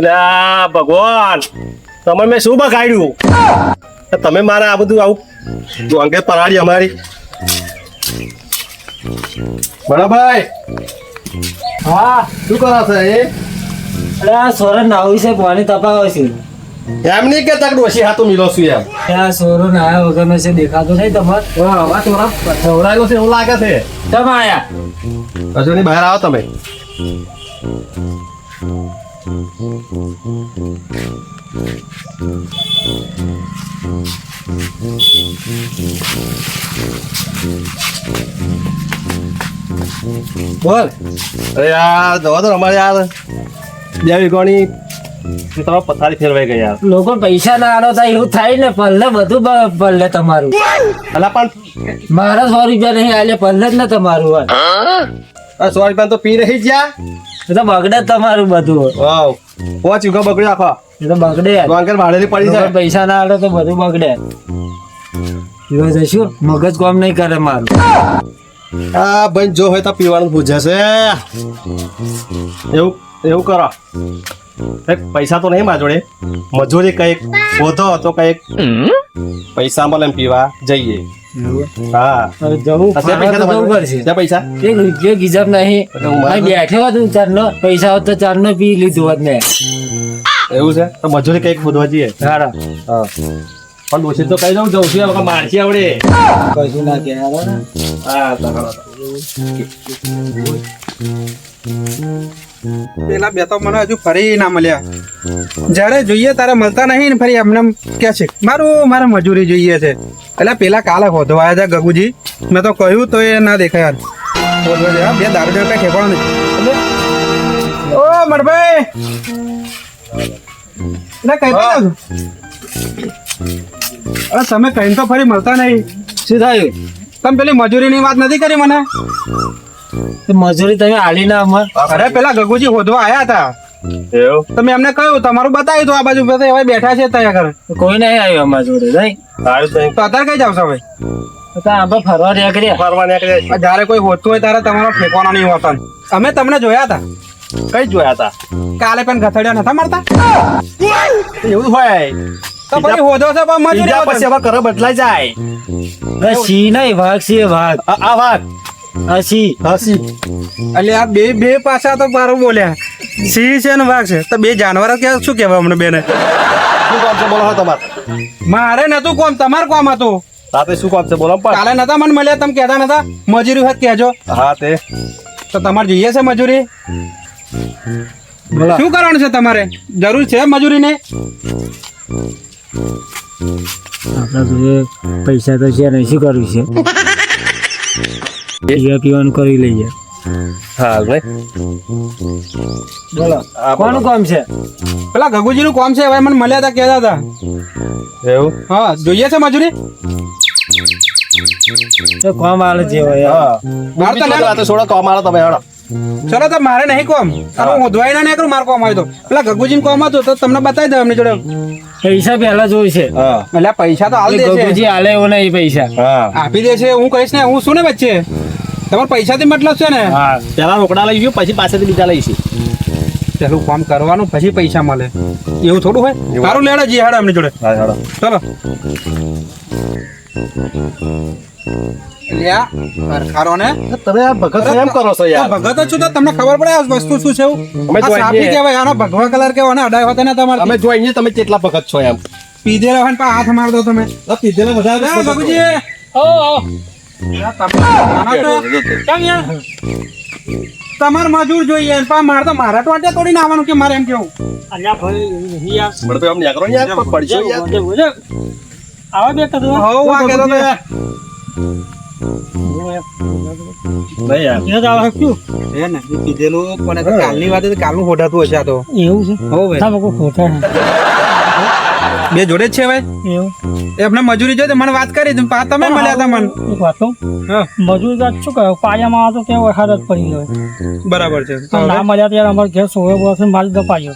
અલ્યા ભગવાન, તમે મેં શું બગાડ્યું? તમે મારા આ બધું આવું અંગે પરાડી અમારી. બરાભાઈ, હા શું કરો છો એ? અરે આ સોરન નાવું છે, પાણી તપાવે છે. એમ નહીં કે તક ડોસી હાથું મિલો છું એમ. આ સોરો નાયા વગરનો છે, દેખાતો નહીં તમારે? વાહ થોડા ખવડાયેલો છે એવું લાગે છે. તમે આયા હજુ ની બહાર આવો તમે. બોલ. અરે યાર જવા દો અમારે યાર, 2 વીઘોની તમારા પથારી ફેરવાઈ ગઈ યાર. લોકો પૈસા ના આલો થાય એવું થાય ને, પલ્લે બધું પલ્લે તમારું. અલા પણ મારા 100 રૂપિયા નહીં આલે, પલ્લે જ ને તમારું. 100 રૂપિયા તો પી રહી ગયા. એ તો બગડે જ તમારું બધું. વાવ 5 વીઘો બગડ્યો આખો. એ તો બગડે. વાંકર ભાડેલી પડી લોકો જાય. પૈસા ના આલો તો બધું બગડે. પીવા જઈશું, મગજ કામ નહીં કરે મારું. આ ભાઈ જો હોય તો પીવાનું પૂછે છે. એવું એવું કરો. કઈક પૈસા તો નહીં મારા જોડે, મજૂરી કઈક વધો તો કઈક પૈસા મળે એમ પીવા જઈએ. હા હવે જવું અત્યારે પૈસા જવું તમારે? પડશે. ત્યાં પૈસા એક રૂપિયો ગીજબ નહીં. અહીં બેઠો હતો ચારનો, પૈસા હોત તો ચારનો પી લીધું હોત ને. એવું છે તો મજૂરી કઈક વધવા જઈએ. સારા હા પણ દોષિત તો કઈ દઉં જઉં છું મારથી આવડે. કશું ના કે હા પેલા બે તો મને હજુ ફરી ના મળ્યા. જ્યારે જોઈએ ત્યારે મળતા નહીં ને ફરી એમને કે છે મારે મજૂરી જોઈએ છે. એટલે પેલા કાલે હોધવા આવ્યા હતા ગગુજી, મેં તો કહ્યું તો એ ના દેખાય. હોધવા જાય બે દારૂ કઈ ઠેકવાનો નહીં. ઓ મરભાઈ એટલે કઈ પણ અરે તમે કઈ તો ફરી મળતા નહીં. શું થયું? તમે પેલી મજૂરીની વાત નથી કરી મને? મજૂરી તમે આલી ના અમાર? અરે પેલા ગગુજી હોધવા આવ્યા હતા, એવું તમે એમને કહ્યું તમારું બતાવ્યું તો આ બાજુ બધા એવા બેઠા છે તૈયાર કરે. કોઈ નહીં આવ્યું અમારા જોડે નહીં. સારું તો તો અત્યારે કઈ જાવ છો ભાઈ? તો આપણે ફરવા રહ્યા કરીએ. ફરવા નીકળ્યા. જયારે કોઈ હોતું હોય ત્યારે તમારો ઠેકવાનો નહીં હોતો. અમે તમને જોયા હતા કઈ જોયા હતા? કાલે પણ ગથડિયા નતા મારતા? એવું હોય તો પછી હોધો છે પણ મજૂરી બીજા આવતો પછી હવે ઘરે બદલાઈ જાય. સિંહ નહીં, વાઘ છે વાઘ. આ વાત આ સિંહ. હસી એટલે આ બે પાછા તો મારું બોલ્યા. સિંહ છે ને વાઘ છે તો બે જાનવરો કે શું કહેવાય અમને બેને? શું કામ છે બોલો તમારે? મારે નતું કોમ, તમારું કોમ હતું. રાતે શું કામ છે બોલો પણ? કાલે નતા મને મળ્યા, તમે કહેતા નતા મજૂરી હોત કહેજો. હા તે તો તમારે જોઈએ છે મજૂરી? શું કરવાનું છે તમારે? જરૂર છે મજૂરીની? આપણા જોડે પૈસા તો છે નહીં, શું કરવું છે? પીવા પીવાનું કરી લઈએ. હા ભાઈ બોલો કોનું કામ છે? પેલા ગગુજી નું કોમ છે, હવે મને મળ્યા હતા કહેતા હતા. એવું હા જોઈએ છે મજૂરી? તો કામ આલે છે હવે. હા મારે તો આ તો છોડો કામ આલો તમે હેડો. ચલો તો મારે નહીં કોમ, હું હોધવાય ના નહીં કરું, મારે કોમ આવ્યો તો પેલા ગગુજી કોમ હતું તો તમને બતાવી દઉં એમની જોડે. પૈસા પહેલા જોઈ છે. હા એટલે પૈસા તો હાલ દે છે, ગગુજી આલે એવો નહીં પૈસા. હા આપી દે છે. હું કહીશ ને, હું શું ને વચ્ચે તમારે પૈસાથી મતલબ છે ને? હા પેલા રોકડા લઈશું પછી પાસેથી બીજા લઈશું. પેલું કામ કરવાનું પછી પૈસા મળે એવું થોડું હોય. સારું લેડો જી હાડો એમની જોડે. હા હેડો. ચલો લ્યા સરકારો ને તમે આ ભગત એમ કરો છો યાર? ભગત જ છું તો તમને ખબર પડે આ વસ્તુ શું છે? અમે આ તો સાપી આવીએ. કહેવાય, આનો ભગવા કલર કેવો ને અડાય હોતા ને તમારે અમે જોઈને તમે કેટલા ભગત છો એમ. પીધેલા હોય ને પાછા હાથ માર દો તમે. પીધેલા વધારે એ બાબુજી તમારે મજૂર જોઈએ ને પાછા મારે તો મારા ટોટે તોડીને આવવાનું કે મારે એમ કેવું? મને તો એમ નીકળો યાર પણ પડશો યાર. હોવ આ કહેતો તો યાર. નહીં યાર એ ને એ પીધેલું પણ એ તો કાલની વાત છે, કાલનું ખોટાતું હશે આ તો. એવું છે? હોવ ભાઈ ખોટા બે જોડે જ છે ભાઈ. એવું એમને મજૂરી જોઈએ તો મને વાત કરી તો પાછા તમે મળ્યા હતા મને. એક વાત કહું, હા મજૂર શું કહે પાયામાં આવે તો ત્યાં વરસાદ જ પડી ગયો. બરાબર છે. ના મળ્યા ત્યારે અમારે ઘેર સોળે વર્ષ મારી દપાયો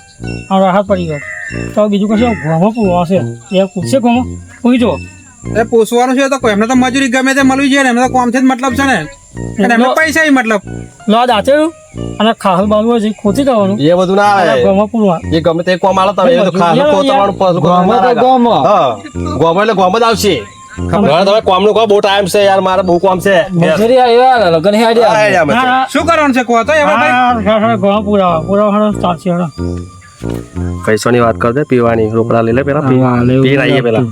અને રાહત પડી ગયો. તો બીજું કશું ઘોમાં પૂરવા હશે એ પૂછશે ઘોમાં પૂરી જો. એ પૂછવાનું છે તો કોઈ એમને તો મજૂરી ગમે તે મળવી જોઈએ ને, એમને તો કોમથી જ મતલબ છે ને. અને એમને પૈસા મતલબ લો દાંતેડું અને ખાહલ બાલવું છે ખોતી કરવાનું એ બધું ના અને આવે ગોમાં પૂરવા એ ગમે તે કોમ આલો તમે એ તો ખાસ કોતરવાનું પાછું ગોમાં તો ગોમાં. હા ગોમાં એટલે ગોમાં જ આવશે હવે તમે કોમનું કહો બહુ ટાઈમ છે યાર મારે બહુ કોમ છે મજૂરી આવ્યા લગન હેડી હા, આવ્યા. યાર, ના, ના. શું કરવાનું છે કહો તો એમાં ભાઈ ગોમાં પૂરાવા ચાલશે હેડો. પૈસાની વાત કર દે પીવાની રોકડા લઈ લે પેલા હા, લેવું પી આવીએ પેલા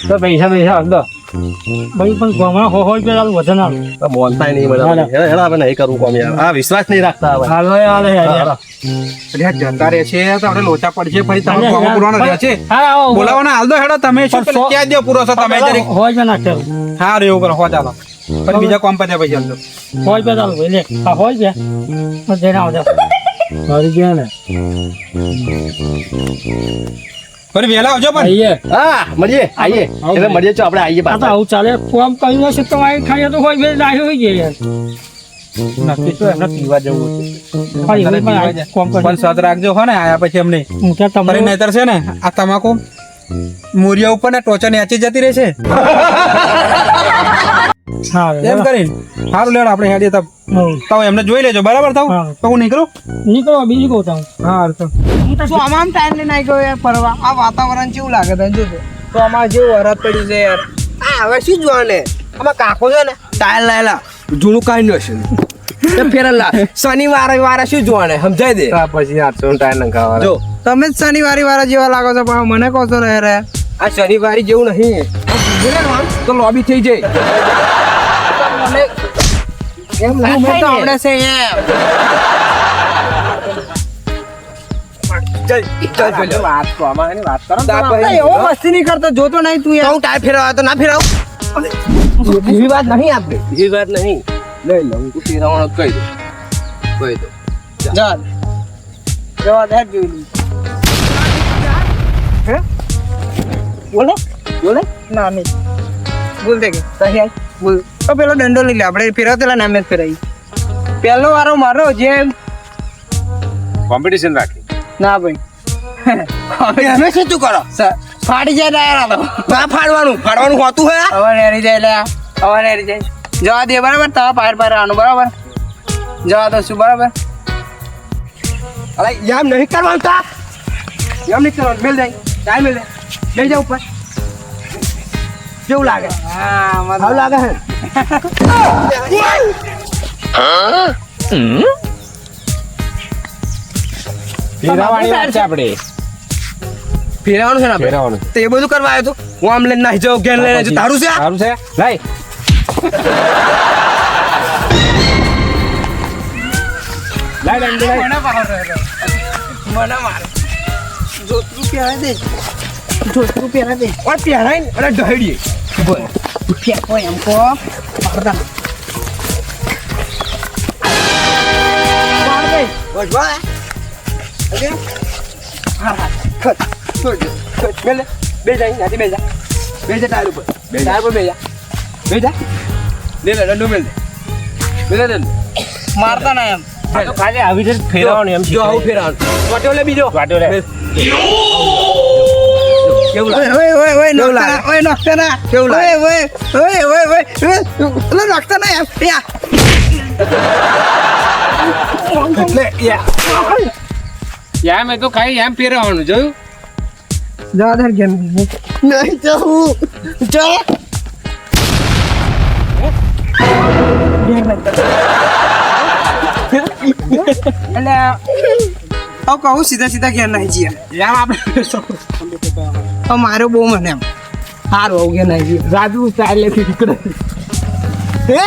તો પૈસા અંદર ભાઈ પણ ગોમાં હોય ચાલુ વજન આવે મોનતાય નહીં મને હેડા હવે નહીં કરવું કોમ યાર આ વિશ્વાસ નહીં રાખતા હવે હાલો હાલે અરે જતા રહે છે તો આપણે લોચા પડશે ફરી તમે ગોમાં પૂરવાનો રહે છે હા આવો બોલાવાના હાલ દો હેડો તમે શું પણ પેલું ક્યાં દો પૂરો છો તમે જરીક હોય છે નાખેલું હા રે એવું કરો હો ચાલો પણ બીજા કોમ પર પૈસા આલજો. હોય છે ચાલુ ભાઈ લે આ હોય છે તો જઈને આવજો ફરી ગયા ને ફરી વહેલા આવજો પણ આઈએ હા મળીએ આવીએ એટલે મળીએ છો આપણે આવીએ આ તો પાછા આવું ચાલે કોમ કર્યું હશે તો આવી ખાઈએ તો હોય બે લાવ્યો હોય ગયા યાર નક્કી તો એમને પીવા જવું છે ફરી હવે પણ આ કોમ પણ કરી સાદ રાખજો હો ને આયા પછી એમને હું ત્યાં ફરી તમને નહીતર છે ને આ તમાકુ મૂરિયા ઉપર ને ટોચા નીચે જતી રહેશે હા એમ કરીને સારું લેવડ આપણે હેડીએ તબ તો એમને જોઈ લેજો બરાબર થાવ હા. તો હું નીકળું નીકળો બીજું કહું તમે હા તો તો આમાં ટાઈમ લઈને આવી ગયો યાર ફરવા આ વાતાવરણ કેવું લાગે તને જોજો તો આમાં જેવું વરસાદ પડ્યું છે યાર આ હવે શું જોવાને આમાં કાકો છે ને ટાયર લાયેલા જૂનું કાઢી નો છે ફેરેલા શનિવારે વારે શું જોવાને સમજાય દે પછી 800 ટાયર નંખાવા જો તમે જ શનિવારી વાળા જેવા લાગો છો પણ મને કહો છો ને રે આ શનિવારી જેવું નહીં તો લોબી થઈ જાય એમ લાગે તો આપણે છે એમ વાત તો આમાં એની વાત કરો એવો મસ્તી નહીં કરતો જોતો નહીં તું યાર ટાયર ફેરવા તો ના ફેરાવ એવી વાત નહીં આપણે એ વાત નહીં લઈ લઉં તું ફેરવાનો કહી દે જા જવા દે જોઈ લી હે બોલે બોલે ના નહીં બોલ દે કે સહી આય બોલ તો પેલો દંડો લઈ લે આપણે ફેરવતેલા નામે જ ફેરાઈ પહેલો વારો મારો જેમ કોમ્પિટિશન રાખી ના ભાઈ અમે શું તું કરો ફાડી જાય ટાયર આ તો ફાડવાનું હોતું હે હવે નેરી જાય લે હવે નેરી જાય જવા દે બરાબર તારા પાર પાર આનું બરાબર જવા દો શું બરાબર અરે યામ નહીં કરવાનું તા યામ નહીં કરવાનું મેલ જાય ટાઈમ મેલ દે લઈ જા ઉપર કેવું લાગે હા સારું લાગે હે ફેરવાની વાત છે આપણે ફેરવાનું છે ને આપણે ફેરવાનું તો એ બધું કરવા આવ્યો તું હું આમ લઈને નાહી જાઉં ઘેર લઈને જાઉં. તારું છે આ? સારું છે લઈ લઈ દંડ લઈ મને મારે જોતરું પહેરાય દે જોતરું પહેરાય દે ઓર પહેરાય ને અરે ઢળીએ બોલ ફેંકો એમ કો મારતા માર દે બસ બસ ઓકે હા હા ખત છોડ દે મેલે બે જાય નાથી બે જા ટાયર ઉપર ટાયર પર બે જા લે લે દંડો મેલ દે દંડ મારતા ના એમ ખાલી આવી રીતે ફેરવાનું એમ જો આવું ફેરવાનું વાટ્યો લે બીજો વાટ્યો લે કેવું લાગે ઓય નોખતા ના કેવું લાગે ઓય નોખતા ના યાર એટલે યા મેં તો ખાઈ એમ ફેરવાનું જોયું જવા દે કેમ નહીં જવું જો એટલે આવ કહું સીધા ઘેર નહીં જઈએ યાર આપણે મારો બહુ મને એમ સારું આવું ઘેર નહીં જઈએ રાજુ ચાલે નીકળે હે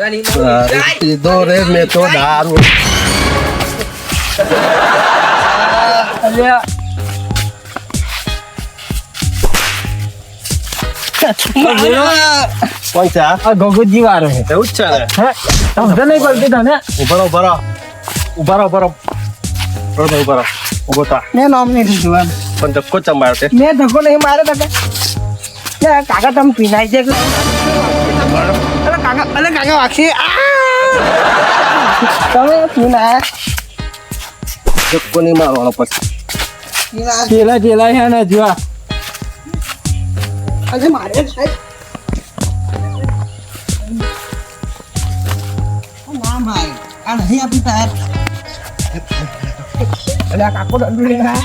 નહીં તો સીધો રે મેં તો દારૂ કોણ છે આ? આ ગગુજી વાળો છે એવું જ છે ને હે સમજ નહીં પડતી તને ઉભા રહો ઉભો થા મેં નામ નહીં લીધું એમ પણ ધક્કો ચંબાયો તે મેં ધક્કો નહીં મારે કાકા તમે પીનાઈ છે અલે કાકા વાગશે તમે શું ના ધક્કો નહીં મારવાનો પછી ચેલા ચેલા છે ને જો અરે મારે સાહેબ ના ભાઈ આ નહીં આપી તાર અલે આ કાકો દંડુ લે ના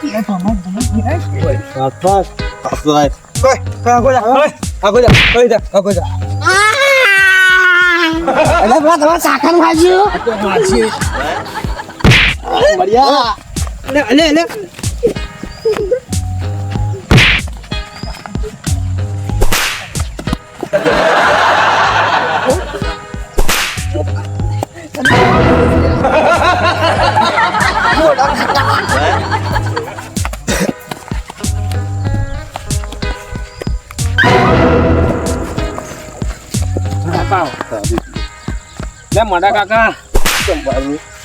એ તો અમાર અલે બા તમાર સાકર ભાજ્યું અલે મોટા કાકા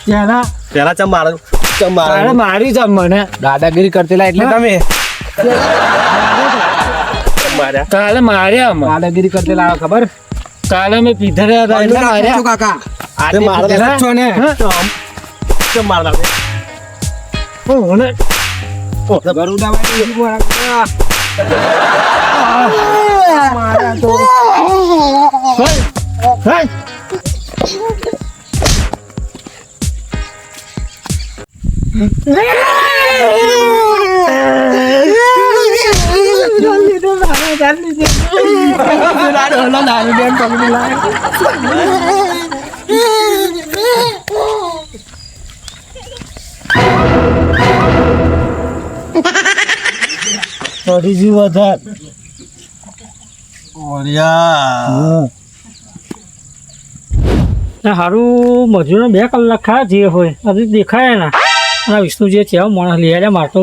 ચેલા પેલા ચમ મારું તારે મારી જમ મને દાદાગીરી કરતેલા એટલે તમે માર્યા કાલે માર્યા દાદાગીરી કરતેલા ખબર કાલે મેં પીધા રહ્યા હતા એટલે માર્યા કાકા તે મારા છો ને ચમ મારલા ફરીજી વધાર સારું મજૂરો 2 કલાક ખા જે હોય હજી દેખાય ના અને વિષ્ણુ જે છે માણસ લઈ આવ્યા મારે તો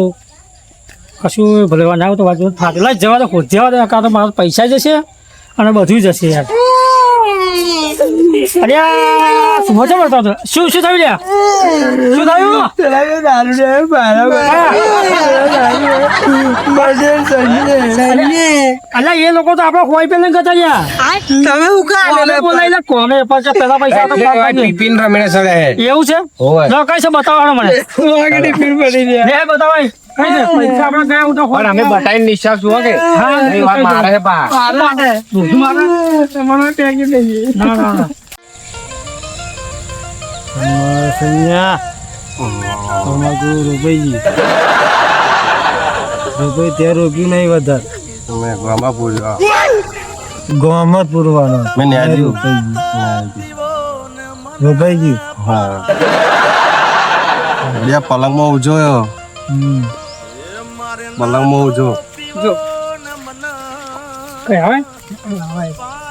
કશું ભલેવા ના તો બાજુ ફાટેલા જ જવા તો ખોદ જવા દે કાં તો મારા પૈસા જશે અને બધું જશે યાર અરે શું મજા પડતો હતો શું થયું લ્યા શું થયું અલ્યા એ લોકો તો આપડે ખોઈ પેલા ગતા લ્યા તમે ઉકા બોલાયેલા કોને પછી પેલા પૈસા તો ટિફિન રમીને સડે એવું છે લો કઈ છે બતાવો મને ટિફિન પડી ગયા લે બતાવાય કઈ છે પૈસા આપણે ગયા હું તો પણ અમે બતાવીને નિશાળ શું કે હા એ વાત મારે છે બા બધું મારે તમારો ટેગી લઈએ ના ના ના સંજ્ઞા તમાકુ રૂપિયા ત્યાં રોક્યું નહીં વધારે મેં ગામમાં પૂર્યો ગોમાં જ પૂરવાનો મેં ન્યાય રૂપિયા ગયું હા બે પલંગમાં ઉજો પલંગમાં ઉજો કઈ આવે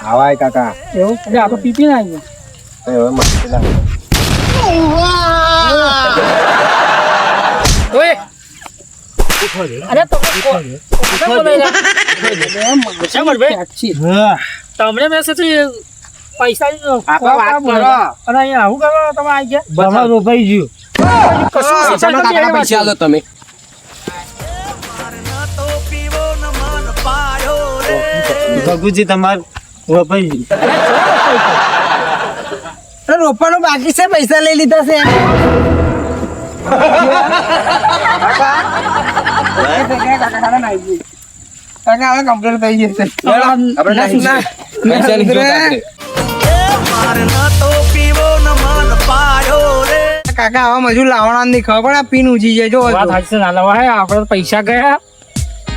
આવાય કાકા એવું એટલે આપણે પીપી ના આવ્યું હવે મસ્તી લાગે અરે તમને મેસેજ પૈસા આપણે વાત કરો. અને અહીંયા આવું કરવા તમે આવી ગયા તમારું રોપાઈ ગયું પૈસા આલો તમે ગગુજી તમારું રોપાઈ ગયું રોપવાનું બાકી છે પૈસા લઈ લીધા છે કમ્પ્લીટ થઈ જશે પૈસા લીધો આપણે કાકા આવા મજૂર લાવવાના નહીં ખબર આ પીન ઊંચી જાય જો વાત સાચી છે, ના લવાય આપણે તો પૈસા ગયા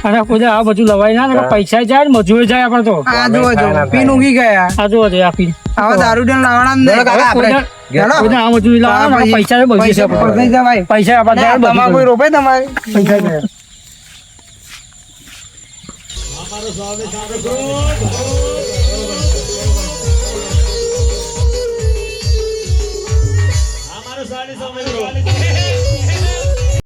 અને કોઈ આ બધું લવાય ના ને પૈસા જાય ને મજૂર જાય આપણે તો આ જો પીન ઊંઘી ગયા આ જો આપી આવા દારૂ ડેન લાવવાના નહીં કોઈને આ મજૂરી લાવવાના ને પૈસા બગડી છે આપણે. ભાઈ પૈસા આપણે જાય બધું તમારે કોઈ રોપે તમારે પૈસા ગયા हमारे साड़ी सब